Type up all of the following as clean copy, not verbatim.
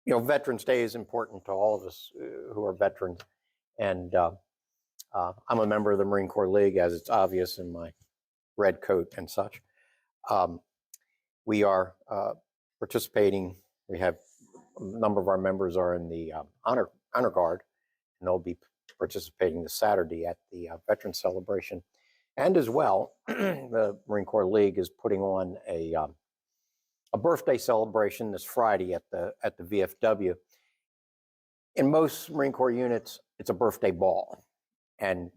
Veterans Day is important to all of us who are veterans. And I'm a member of the Marine Corps League, as it's obvious in my red coat and such. We are participating. We have a number of our members are in the honor guard, and they'll be participating this Saturday at the Veterans Celebration. And as well, the Marine Corps League is putting on a birthday celebration this Friday at the VFW. In most Marine Corps units, it's a birthday ball, and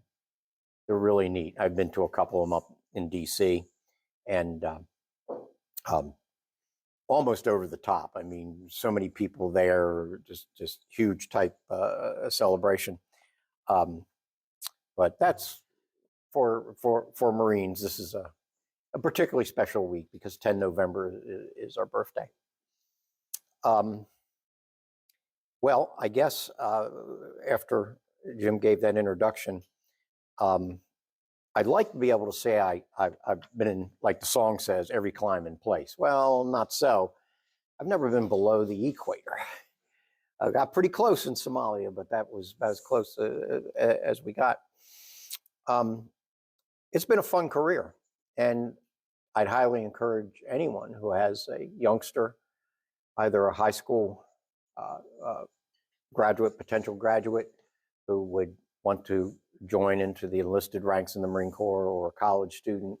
they're really neat. I've been to a couple of them up in DC, and almost over the top. I mean, so many people there, just huge type celebration. But that's for Marines. This is a particularly special week because 10 November is our birthday. Well, I guess after Jim gave that introduction, I'd like to be able to say I've been in, like the song says, every climb in place. Well, not so. I've never been below the equator. I got pretty close in Somalia, but that was about as close as we got. It's been a fun career, and I'd highly encourage anyone who has a youngster, either a high school graduate, potential graduate, who would want to join into the enlisted ranks in the Marine Corps, or a college student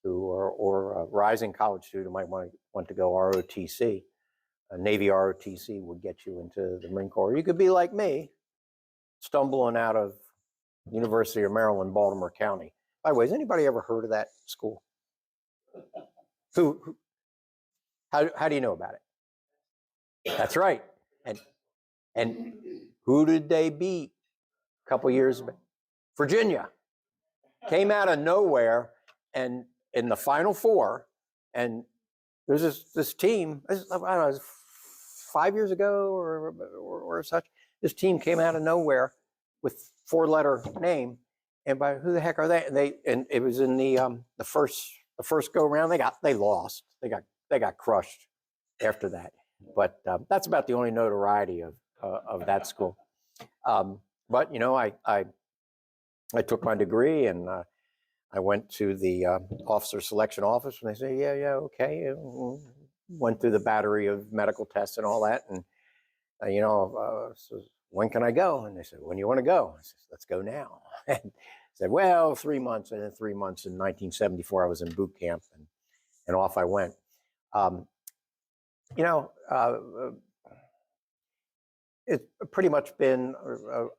or a rising college student who might want to go ROTC. A Navy ROTC would get you into the Marine Corps. You could be like me, stumbling out of University of Maryland, Baltimore County. By the way, has anybody ever heard of that school? How do you know about it? That's right. And who did they beat a couple years ago? Virginia. Came out of nowhere and in the Final Four, and there's this team, I don't know, it was 5 years ago or such. This team came out of nowhere with 4-letter name, and by who the heck are they? And it was in the first go round. They lost. They got crushed after that. But that's about the only notoriety of that school. But I took my degree, and I went to the officer selection office, and they say, yeah, okay. And went through the battery of medical tests and all that, and so when can I go? And they said, when do you want to go? I said, let's go now. And I said, well, 3 months. And then 3 months in 1974, I was in boot camp, and off I went. It's pretty much been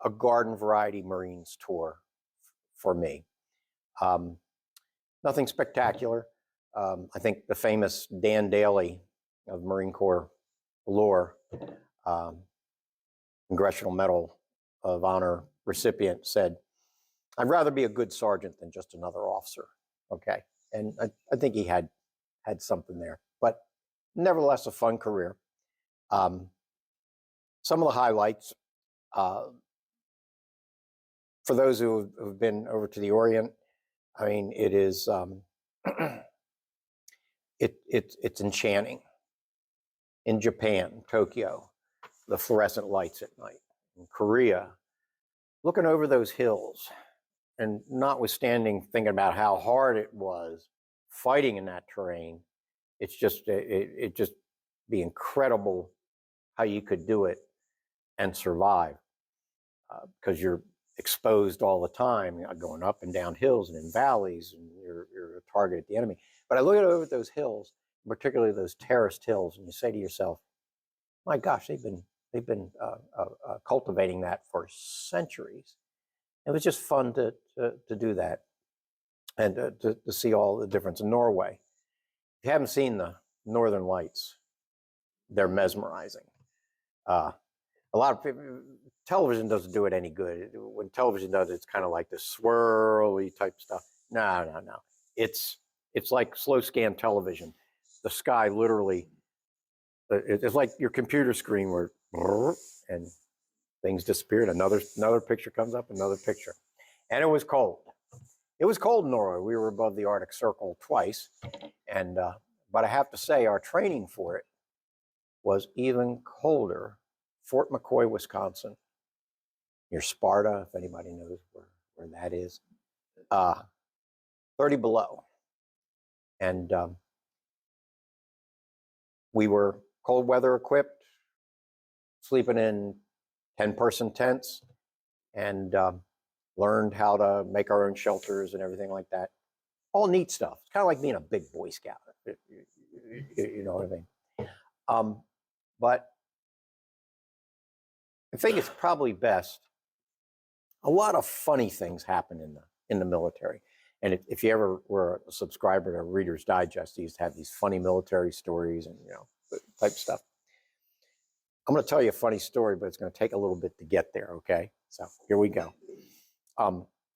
a garden variety Marines tour for me. Nothing spectacular. I think the famous Dan Daly of Marine Corps lore, Congressional Medal of Honor recipient, said, I'd rather be a good sergeant than just another officer. Okay. And I think he had something there, but nevertheless, a fun career. Some of the highlights, for those who have been over to the Orient, I mean, it is, it's enchanting. In Japan, Tokyo, the fluorescent lights at night. In Korea, looking over those hills, and notwithstanding thinking about how hard it was fighting in that terrain, it's just it just be incredible how you could do it and survive, because you're exposed all the time, going up and down hills and in valleys, and you're a target at the enemy. But I look at over those hills, particularly those terraced hills, and you say to yourself, my gosh, they've been cultivating that for centuries. It was just fun to do that, and to see all the difference in Norway. If you haven't seen the Northern Lights, they're mesmerizing. A lot of people, television doesn't do it any good. When television does it, it's kind of like this swirly type stuff. No. It's like slow scan television. The sky literally, it's like your computer screen where, and things disappear, and another picture comes up, another picture. And it was cold. It was cold in Norway. We were above the Arctic Circle twice. And but I have to say, our training for it was even colder Fort McCoy, Wisconsin, near Sparta, if anybody knows where that is. 30 below. And we were cold weather equipped, sleeping in 10-person tents, and learned how to make our own shelters and everything like that. All neat stuff. It's kind of like being a big Boy Scout. You know what I mean? But I think it's probably best. A lot of funny things happen in the military. And if you ever were a subscriber to Reader's Digest, they used to have these funny military stories and, type stuff. I'm going to tell you a funny story, but it's going to take a little bit to get there, okay? So here we go.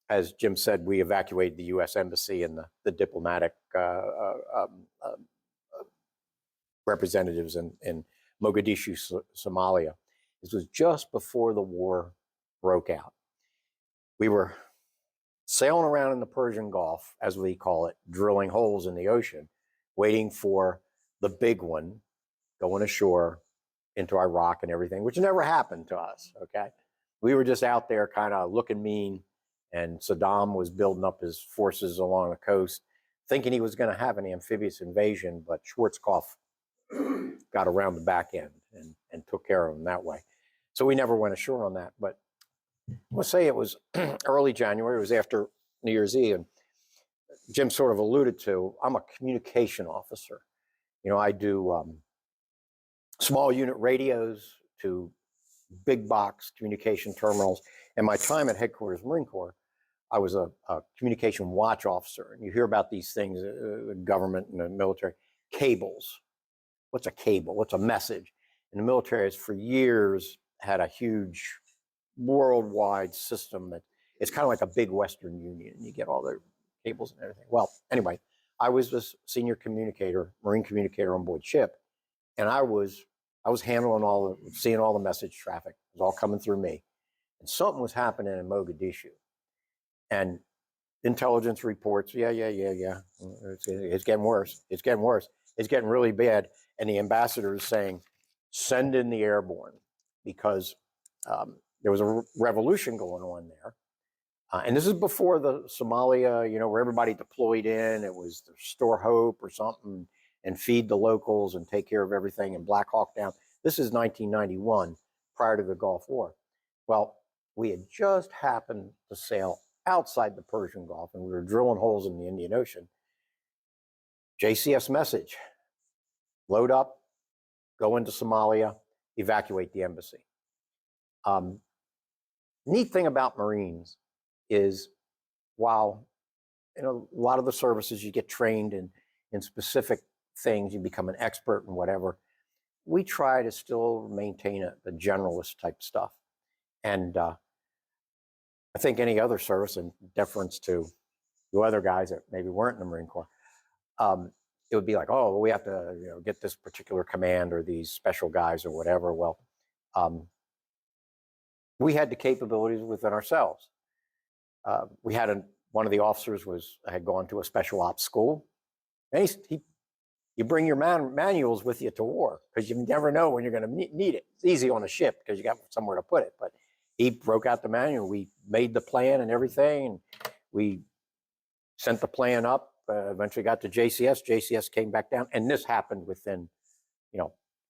As Jim said, we evacuated the U.S. Embassy and the diplomatic representatives in Mogadishu, Somalia. This was just before the war broke out. We were sailing around in the Persian Gulf, as we call it, drilling holes in the ocean, waiting for the big one going ashore into Iraq and everything, which never happened to us, okay? We were just out there kind of looking mean, and Saddam was building up his forces along the coast, thinking he was going to have an amphibious invasion, but Schwarzkopf got around the back end and took care of him that way. So we never went ashore on that, but let's say it was early January, it was after New Year's Eve, and Jim sort of alluded to, I'm a communication officer. I do small unit radios to big box communication terminals. And my time at Headquarters Marine Corps, I was a communication watch officer. And you hear about these things, the government and the military, cables. What's a cable? What's a message? And the military has for years had a huge worldwide system that it's kind of like a big Western Union. You get all the cables and everything. Well, anyway, I was this senior communicator, Marine communicator on board ship, and I was handling seeing all the message traffic. It was all coming through me. And something was happening in Mogadishu. And intelligence reports, yeah. It's getting worse. It's getting worse. It's getting really bad. And the ambassador is saying, send in the airborne, because there was a revolution going on there. And this is before the Somalia, where everybody deployed in. It was the Restore Hope or something, and feed the locals and take care of everything, and Black Hawk Down. This is 1991, prior to the Gulf War. Well, we had just happened to sail outside the Persian Gulf, and we were drilling holes in the Indian Ocean. JCS message: load up, go into Somalia, evacuate the embassy. Neat thing about Marines is, while a lot of the services you get trained in specific things, you become an expert in whatever, we try to still maintain the generalist type stuff. And I think any other service, in deference to the other guys that maybe weren't in the Marine Corps, it would be like, oh, we have to get this particular command or these special guys or whatever. Well, we had the capabilities within ourselves. We had one of the officers had gone to a special ops school, and you bring your manuals with you to war, because you never know when you're going to need it. It's easy on a ship because you got somewhere to put it, but he broke out the manual. We made the plan and everything, and we sent the plan up. Eventually got to JCS. JCS came back down, and this happened within,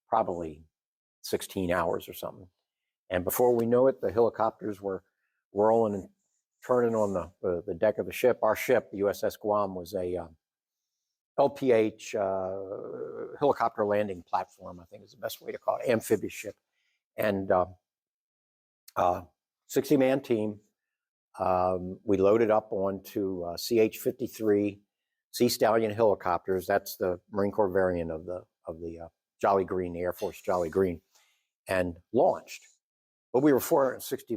probably 16 hours or something. And before we know it, the helicopters were rolling and turning on the deck of the ship. Our ship, the USS Guam, was a LPH helicopter landing platform, I think is the best way to call it, amphibious ship. And 60-man team. We loaded up onto CH-53 Sea Stallion helicopters. That's the Marine Corps variant of the Jolly Green, the Air Force Jolly Green, and launched. But we were 460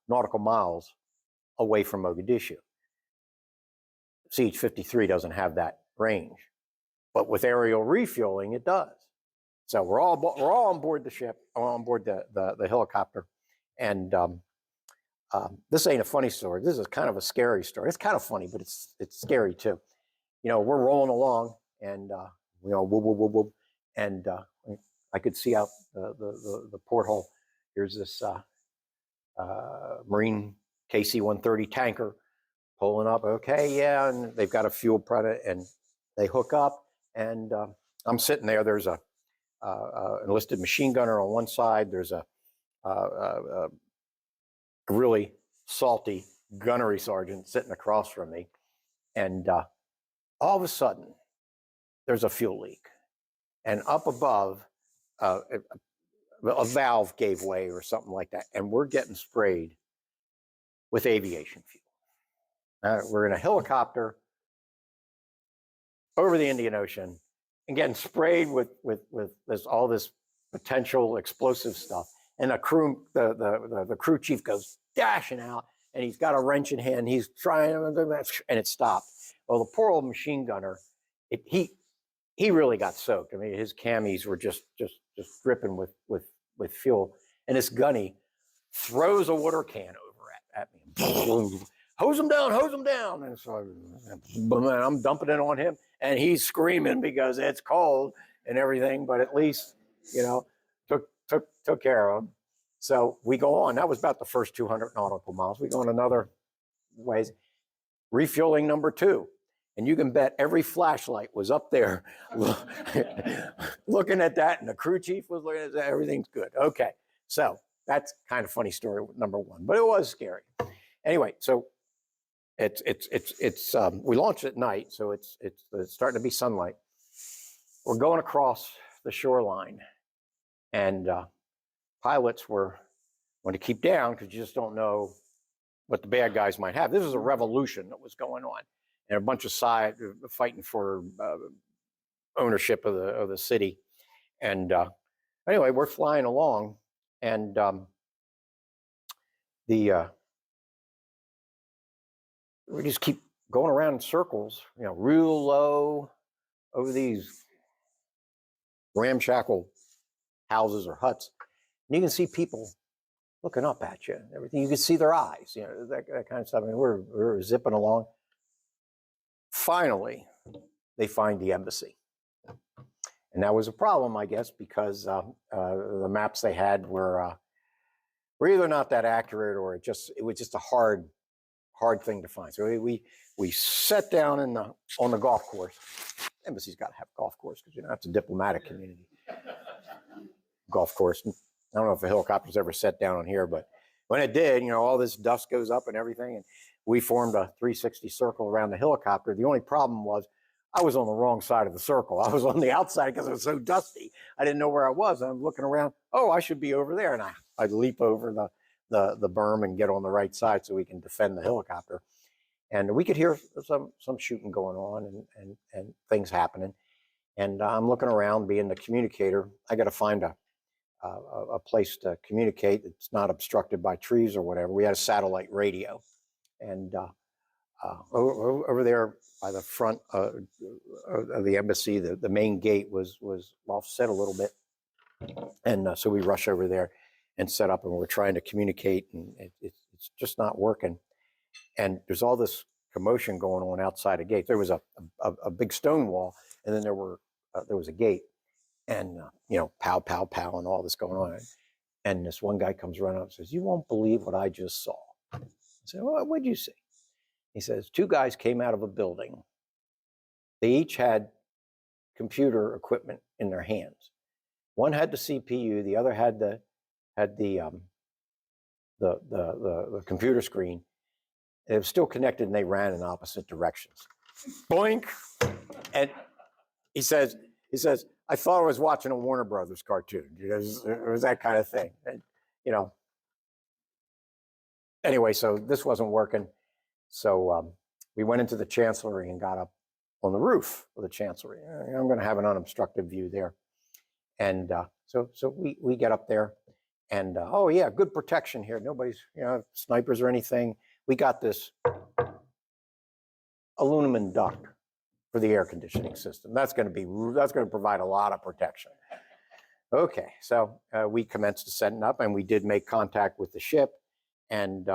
nautical miles away from Mogadishu. CH-53 doesn't have that range, but with aerial refueling, it does. So we're all on board the ship, on board the helicopter, and this ain't a funny story. This is kind of a scary story. It's kind of funny, but it's scary too. We're rolling along, and whoop, whoop, whoop, whoop, and I could see out the porthole. here's this Marine KC-130 tanker pulling up. Okay, yeah, and they've got a fuel product, and they hook up, and I'm sitting there. There's a enlisted machine gunner on one side. There's a really salty gunnery sergeant sitting across from me, and all of a sudden, there's a fuel leak, and up above, a valve gave way or something like that, and we're getting sprayed with aviation fuel. We're in a helicopter over the Indian Ocean and getting sprayed with all this potential explosive stuff. And the crew chief goes dashing out, and he's got a wrench in hand. He's trying, and it stopped. Well, the poor old machine gunner, he really got soaked. I mean, his camis were just dripping with fuel. And this gunny throws a water can over at me. Hose him down. And so I'm dumping it on him, and he's screaming because it's cold and everything, but at least, took care of him. So we go on. That was about the first 200 nautical miles. We go on another ways, refueling number 2. And you can bet every flashlight was up there looking at that, and the crew chief was looking at that. Everything's good. Okay, so that's kind of funny story number 1, but it was scary. Anyway, so it's we launched at night, so it's starting to be sunlight. We're going across the shoreline, and pilots want to keep down because you just don't know what the bad guys might have. This is a revolution that was going on, and a bunch of sides fighting for ownership of the city. And anyway, we're flying along, and we just keep going around in circles, real low over these ramshackle houses or huts, and you can see people looking up at you and everything. You can see their eyes, that kind of stuff. I mean, we're zipping along. Finally, they find the embassy. And that was a problem, I guess, because the maps they had were either not that accurate, or it was just a hard thing to find. So we sat down on the golf course. Embassy's got to have a golf course because it's a diplomatic community. Golf course. I don't know if a helicopter's ever set down on here, but when it did, all this dust goes up and everything, and we formed a 360 circle around the helicopter. The only problem was I was on the wrong side of the circle. I was on the outside because it was so dusty. I didn't know where I was. I'm looking around. Oh, I should be over there, and I'd leap over the berm and get on the right side so we can defend the helicopter. And we could hear some shooting going on and things happening. And I'm looking around, being the communicator. I got to find a place to communicate that's not obstructed by trees or whatever. We had a satellite radio, and over there by the front of the embassy, the main gate was offset a little bit, and so we rush over there and set up, and we're trying to communicate, and it's just not working. And there's all this commotion going on outside a gate. There was a big stone wall, and then there was a gate. And, pow, pow, pow, and all this going on. And this one guy comes running up and says, "You won't believe what I just saw." I said, "Well, what'd you see?" He says, 2 guys came out of a building. They each had computer equipment in their hands. One had the CPU, the other had the computer screen. It was still connected, and they ran in opposite directions. Boink! And he says, "I thought I was watching a Warner Brothers cartoon." It was that kind of thing. And, anyway, so this wasn't working. So we went into the chancellery and got up on the roof of the chancellery. I'm going to have an unobstructed view there. And so we get up there, and oh yeah, good protection here. Nobody's, snipers or anything. We got this aluminum duct for the air conditioning system. That's going to provide a lot of protection. Okay, so we commenced setting up, and we did make contact with the ship, and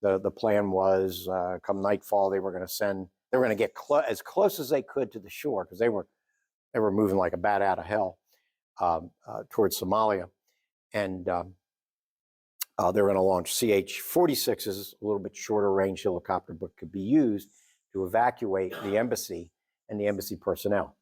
the plan was come nightfall they were going to get as close as they could to the shore, because they were moving like a bat out of hell towards Somalia, and They're going to launch CH-46s, a little bit shorter range helicopter, but could be used to evacuate the embassy and the embassy personnel.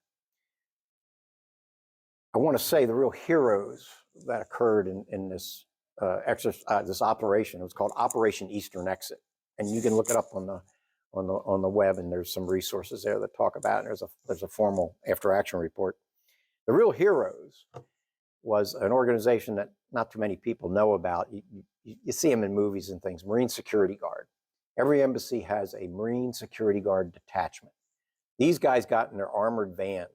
I want to say the real heroes that occurred in this this operation. It was called Operation Eastern Exit, and you can look it up on the web, and there's some resources there that talk about it. There's a formal after action report. The real heroes was an organization that not too many people know about. You see them in movies and things. Marine Security Guard. Every embassy has a Marine Security Guard detachment. These guys got in their armored vans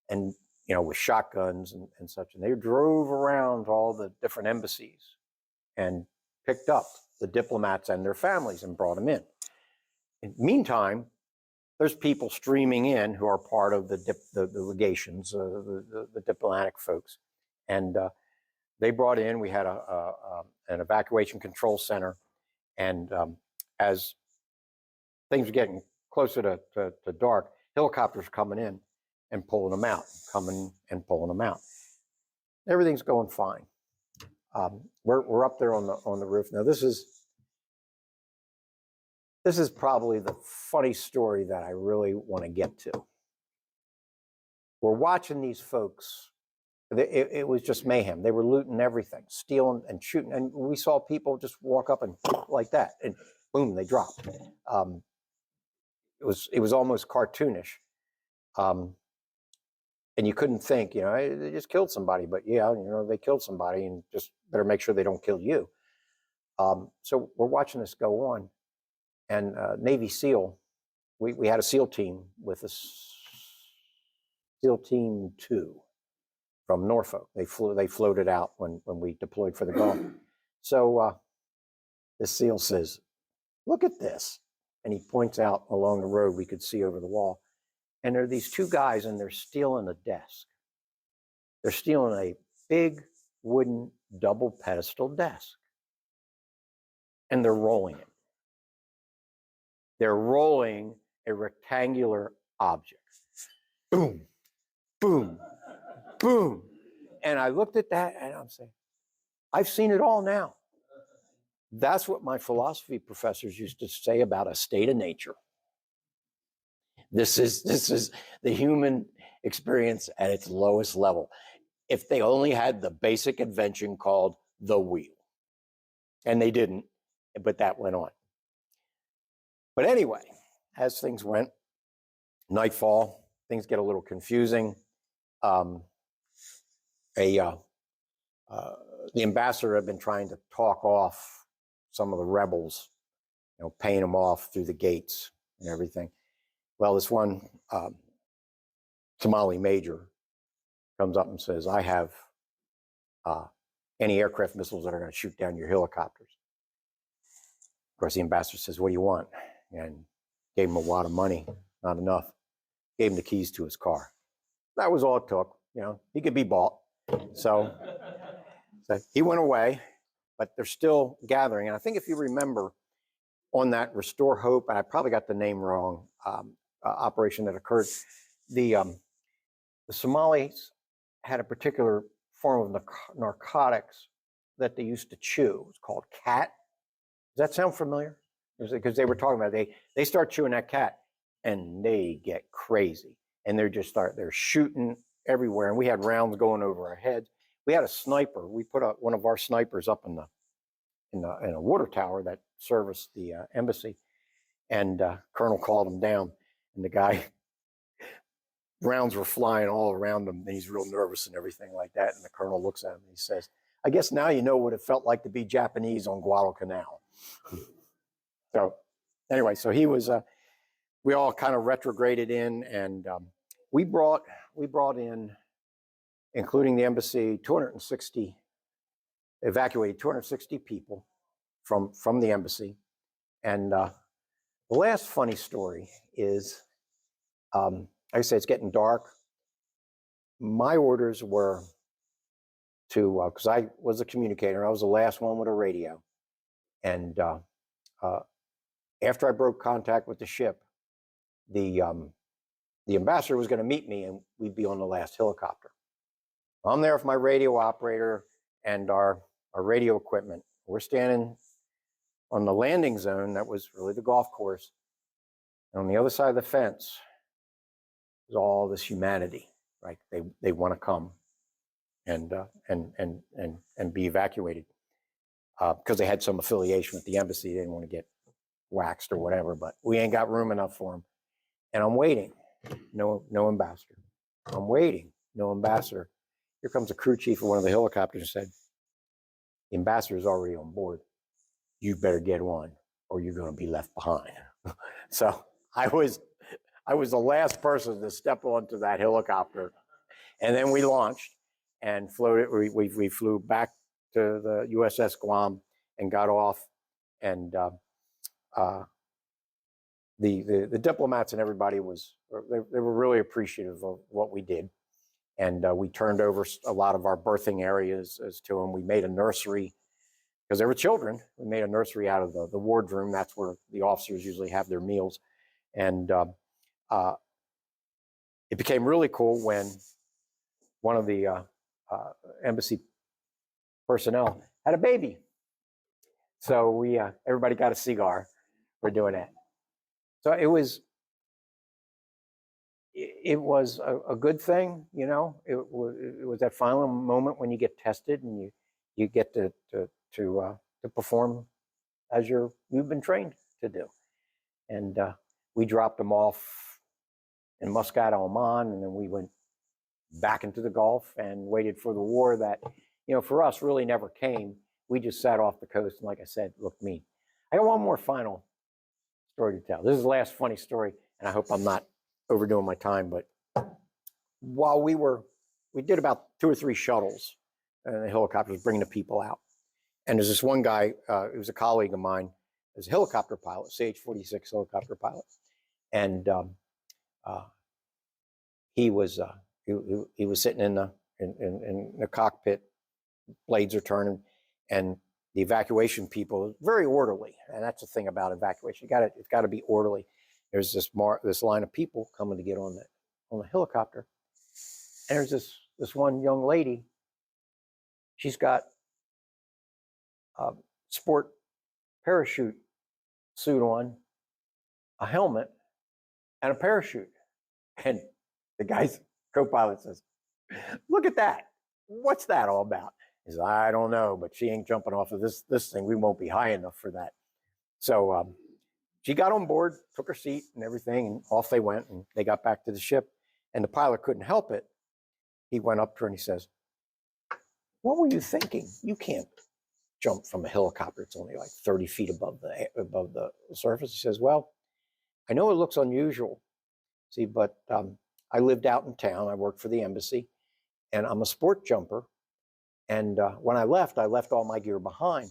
and, with shotguns and such, and they drove around all the different embassies and picked up the diplomats and their families and brought them in. In the meantime, there's people streaming in who are part of the legations, the diplomatic folks. And they brought in, we had an evacuation control center. And as things were getting closer to dark, helicopters coming in and pulling them out, coming and pulling them out. Everything's going fine. We're up there on the roof. Now, this is probably the funny story that I really want to get to. We're watching these folks. It was just mayhem. They were looting everything, stealing and shooting. And we saw people just walk up and like that, and boom, they dropped. It was almost cartoonish. And you couldn't think, they just killed somebody. But yeah, they killed somebody, and just better make sure they don't kill you. So we're watching this go on. And Navy SEAL, we had a SEAL team with us, SEAL Team 2 from Norfolk. They floated out when we deployed for the Gulf. So this SEAL says, "Look at this." And he points out along the road we could see over the wall. And there are these two guys, and they're stealing a desk. They're stealing a big wooden double pedestal desk. And they're rolling it. They're rolling a rectangular object. Boom, boom, boom. And I looked at that and I'm saying, I've seen it all now. That's what my philosophy professors used to say about a state of nature. This is the human experience at its lowest level. If they only had the basic invention called the wheel. And they didn't, but that went on. But anyway, as things went, nightfall, things get a little confusing. The ambassador had been trying to talk off some of the rebels, paying them off through the gates and everything. Well, this one Somali major comes up and says, "I have anti-aircraft missiles that are going to shoot down your helicopters." Of course, the ambassador says, "What do you want?" And gave him a wad of money, not enough. Gave him the keys to his car. That was all it took. He could be bought. So he went away, but they're still gathering. And I think if you remember on that Restore Hope, and I probably got the name wrong, operation that occurred, the Somalis had a particular form of narcotics that they used to chew. It's called cat. Does that sound familiar? Because they were talking about they start chewing that cat and they get crazy, and they're shooting everywhere. And we had rounds going over our heads. We had a sniper. We put one of our snipers up in a water tower that serviced the embassy, and Colonel called him down, and the guy, rounds were flying all around him, and he's real nervous and everything like that. And the colonel looks at him and he says, "I guess now you know what it felt like to be Japanese on Guadalcanal." So anyway, so he was, we all kind of retrograded in, and we brought in, including the embassy, evacuated 260 people from the embassy. And the last funny story is, like I said, it's getting dark. My orders were to, because I was a communicator, I was the last one with a radio. And after I broke contact with the ship, the ambassador was going to meet me, and we'd be on the last helicopter. I'm there with my radio operator and our radio equipment. We're standing on the landing zone that was really the golf course. And on the other side of the fence is all this humanity, right? They want to come and be evacuated because they had some affiliation with the embassy. They didn't want to get waxed or whatever, but we ain't got room enough for them. And I'm waiting, no ambassador. I'm waiting, no ambassador. Here comes the crew chief of one of the helicopters and said, the ambassador is already on board. You better get on or you're going to be left behind. So I was the last person to step onto that helicopter. And then we launched and floated. We flew back to the USS Guam and got off. And the diplomats and everybody they were really appreciative of what we did. And we turned over a lot of our birthing areas to them. We made a nursery because there were children. We made a nursery out of the wardroom. That's where the officers usually have their meals. And it became really cool when one of the embassy personnel had a baby. So everybody got a cigar for doing that. So it was a good thing, you know. It was that final moment when you get tested and you get to perform as you've been trained to do. And we dropped them off in Muscat, Oman, and then we went back into the Gulf and waited for the war that, you know, for us really never came. We just sat off the coast and, like I said, looked mean. I got one more final story to tell. This is the last funny story, and I hope I'm not overdoing my time, but while we did about 2 or 3 shuttles and the helicopters bringing the people out. And there's this one guy, he was a colleague of mine, was a helicopter pilot, CH-46 helicopter pilot. And he was sitting in the cockpit, blades are turning, and the evacuation people, very orderly. And that's the thing about evacuation. It's got to be orderly. There's this line of people coming to get on the helicopter. And there's this one young lady. She's got a sport parachute suit on, a helmet, and a parachute. And the guy's co-pilot says, "Look at that. What's that all about?" He says, "I don't know, but she ain't jumping off of this thing. We won't be high enough for that." So she got on board, took her seat and everything, and off they went, and they got back to the ship. And the pilot couldn't help it. He went up to her and he says, "What were you thinking? You can't jump from a helicopter. It's only like 30 feet above the surface." He says, "Well, I know it looks unusual, see, but I lived out in town. I worked for the embassy, and I'm a sport jumper. And when I left all my gear behind."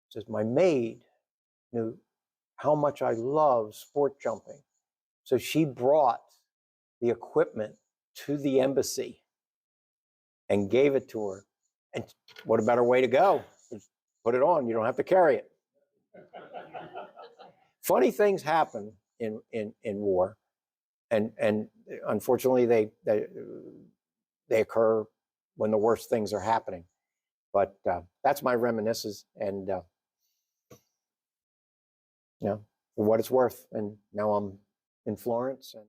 He says, "My maid knew how much I love sport jumping. So she brought the equipment to the embassy and gave it to her. And what a better way to go? Just put it on. You don't have to carry it." Funny things happen in war. And unfortunately, they occur when the worst things are happening. But that's my reminiscence, and you know, for what it's worth. And now I'm in Florence. And